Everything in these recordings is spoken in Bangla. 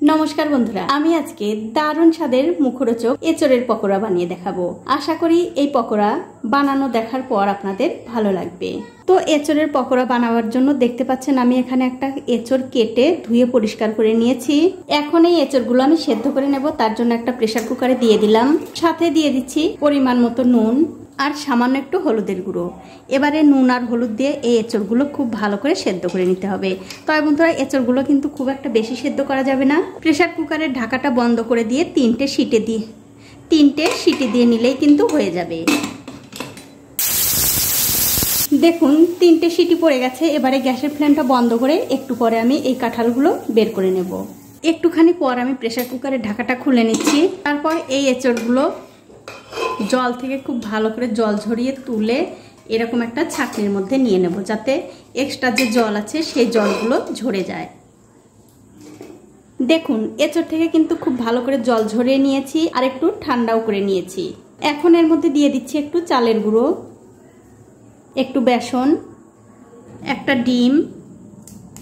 नमस्कार बंधुरा आमी आजके दारुण स्वादेर मुखरोचक एचोरेर पकोड़ा बानिये देखाबो। आशा करी एई पकोड़ा बानानो देखार पर आपनादेर भालो लागबे। तो एचोरेर पकोड़ा बानाबार जोन्नो देखते पाच्छेन आमी एखाने एकटा एचोर केटे धुए परिष्कार करे नियेछि। एखन एई एचोरगुलो आमी सेদ্ধ करे नेब, तार जोन्नो एकटा प्रेसार कुकारे दिये दिलाम। साथे दिये दिচ্ছি परिमाण मतो नुन और सामान्य एकटू हलुदेर गुঁড়ো। एबारे नुन और हलुद दिए এই এঁচড়গুলো খুব ভালো করে সেদ্ধ করে নিতে হবে। তবে বন্ধুরা এঁচড়গুলো কিন্তু খুব একটা বেশি সেদ্ধ করা যাবে না। প্রেসার কুকারের ঢাকাটা বন্ধ করে দিয়ে তিনটে সিটি দিয়ে নিলেই কিন্তু হয়ে যাবে। দেখুন তিনটে সিটি পড়ে গেছে। এবারে গ্যাসের ফ্লেমটা বন্ধ করে একটু পরে আমি এই কাঁঠালগুলো বের করে নেব। একটুখানি পর আমি প্রেসার কুকারের ঢাকাটা খুলে নিচ্ছি। তারপর এই এঁচড়গুলো জল থেকে খুব ভালো করে জল ঝরিয়ে তুলে এরকম একটা ছাঁকনির মধ্যে নিয়ে নেব, যাতে এক্সট্রা যে জল আছে সেই জলগুলো ঝরে যায়। দেখুন এঁচড় থেকে কিন্তু খুব ভালো করে জল ঝরিয়ে নিয়েছি আর একটু ঠান্ডাও করে নিয়েছি। এখন এর মধ্যে দিয়ে দিচ্ছি একটু চালের গুঁড়ো, একটু বেসন, একটা ডিম,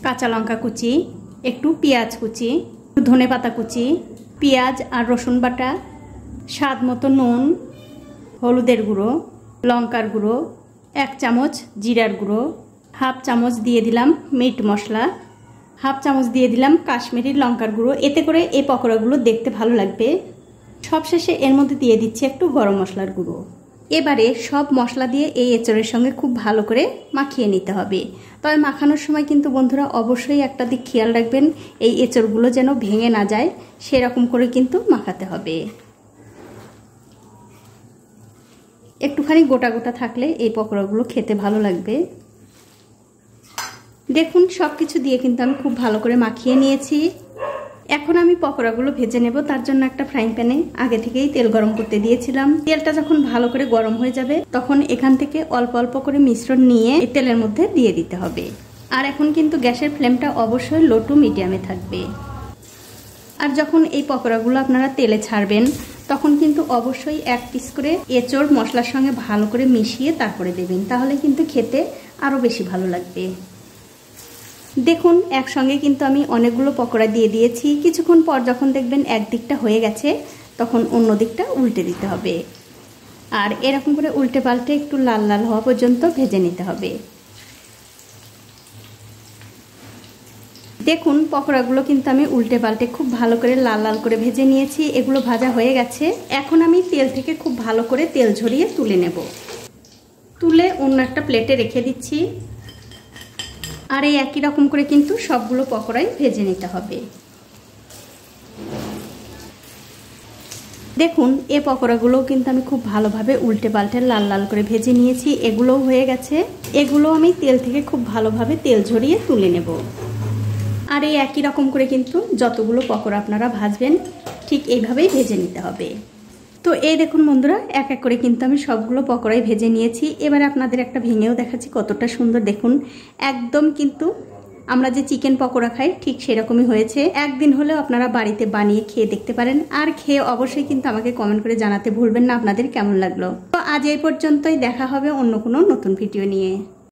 কাঁচা লঙ্কা কুচি, একটু পেঁয়াজ কুচি, ধনেপাতা কুচি, পেঁয়াজ আর রসুন বাটা, স্বাদ মতো নুন, হলুদের গুঁড়ো, লঙ্কার গুঁড়ো, 1 চামচ জিরার গুঁড়ো, হাফ চামচ দিয়ে দিলাম মিট মশলা, হাফ চামচ দিয়ে দিলাম কাশ্মীরি লঙ্কার গুঁড়ো। এতে করে এই পকোড়াগুলো দেখতে ভালো লাগবে। সবশেষে এর মধ্যে দিয়ে দিচ্ছি একটু গরম মশলার গুঁড়ো। এবারে সব মশলা দিয়ে এই এঁচড়ের সঙ্গে খুব ভালো করে মাখিয়ে নিতে হবে। তবে মাখানোর সময় কিন্তু বন্ধুরা অবশ্যই একটা দিক খেয়াল রাখবেন, এই এঁচড়গুলো যেন ভেঙে না যায়, সেরকম করে কিন্তু মাখাতে হবে। একটুখানি গোটা গোটা থাকলে এই পকোড়াগুলো খেতে ভালো লাগবে। দেখুন সবকিছু দিয়ে কিন্তু আমি খুব ভালো করে মাখিয়ে নিয়েছি। এখন আমি পকোড়াগুলো ভেজে নেব। তার জন্য একটা ফ্রাইং প্যানে আগে থেকেই তেল গরম করতে দিয়েছিলাম। তেলটা যখন ভালো করে গরম হয়ে যাবে তখন এখান থেকে অল্প অল্প করে মিশ্রণ নিয়ে এই তেলের মধ্যে দিয়ে দিতে হবে। আর এখন কিন্তু গ্যাসের ফ্লেমটা অবশ্যই লো টু মিডিয়ামে থাকবে। আর যখন এই পকোড়াগুলো আপনারা তেলে ছাড়বেন তখন কিন্তু অবশ্যই 1 পিস করে এঁচড় মশলার সঙ্গে ভালো করে মিশিয়ে তারপরে দেবেন, তাহলে কিন্তু খেতে আরও বেশি ভালো লাগবে। দেখুন একসঙ্গে কিন্তু আমি অনেকগুলো পকোড়া দিয়ে দিয়েছি। কিছুক্ষণ পর যখন দেখবেন এক দিকটা হয়ে গেছে তখন অন্য দিকটা উল্টে দিতে হবে। আর এরকম করে উল্টে পাল্টে একটু লাল লাল হওয়া পর্যন্ত ভেজে নিতে হবে। দেখুন পকোড়াগুলো কিন্তু আমি উল্টে পাল্টে খুব ভালো করে লাল লাল করে ভেজে নিয়েছি। এগুলো ভাজা হয়ে গেছে। এখন আমি তেল থেকে খুব ভালো করে তেল ঝরিয়ে তুলে নেব। তুলে অন্য একটা প্লেটে রেখে দিচ্ছি। আর এই একই রকম করে কিন্তু সবগুলো পকোড়াই ভেজে নিতে হবে। দেখুন এই পকোড়াগুলোও কিন্তু আমি খুব ভালোভাবে উল্টে পাল্টে লাল লাল করে ভেজে নিয়েছি। এগুলোও হয়ে গেছে। এগুলো আমি তেল থেকে খুব ভালোভাবে তেল ঝরিয়ে তুলে নেব। আর এই একই রকম করে কিন্তু যতগুলো পকোড়া আপনারা ভাজবেন ঠিক এইভাবেই ভেজে নিতে হবে। তো এই দেখুন বন্ধুরা এক এক করে কিন্তু আমি সবগুলো পকোড়াই ভেজে নিয়েছি। এবারে আপনাদের একটা ভেঙেও দেখাচ্ছি কতটা সুন্দর। দেখুন একদম কিন্তু আমরা যে চিকেন পকোড়া খাই ঠিক সেরকমই হয়েছে। একদিন হলেও আপনারা বাড়িতে বানিয়ে খেয়ে দেখতে পারেন। আর খেয়ে অবশ্যই কিন্তু আমাকে কমেন্ট করে জানাতে ভুলবেন না আপনাদের কেমন লাগলো। তো আজ এই পর্যন্তই, দেখা হবে অন্য কোনো নতুন ভিডিও নিয়ে।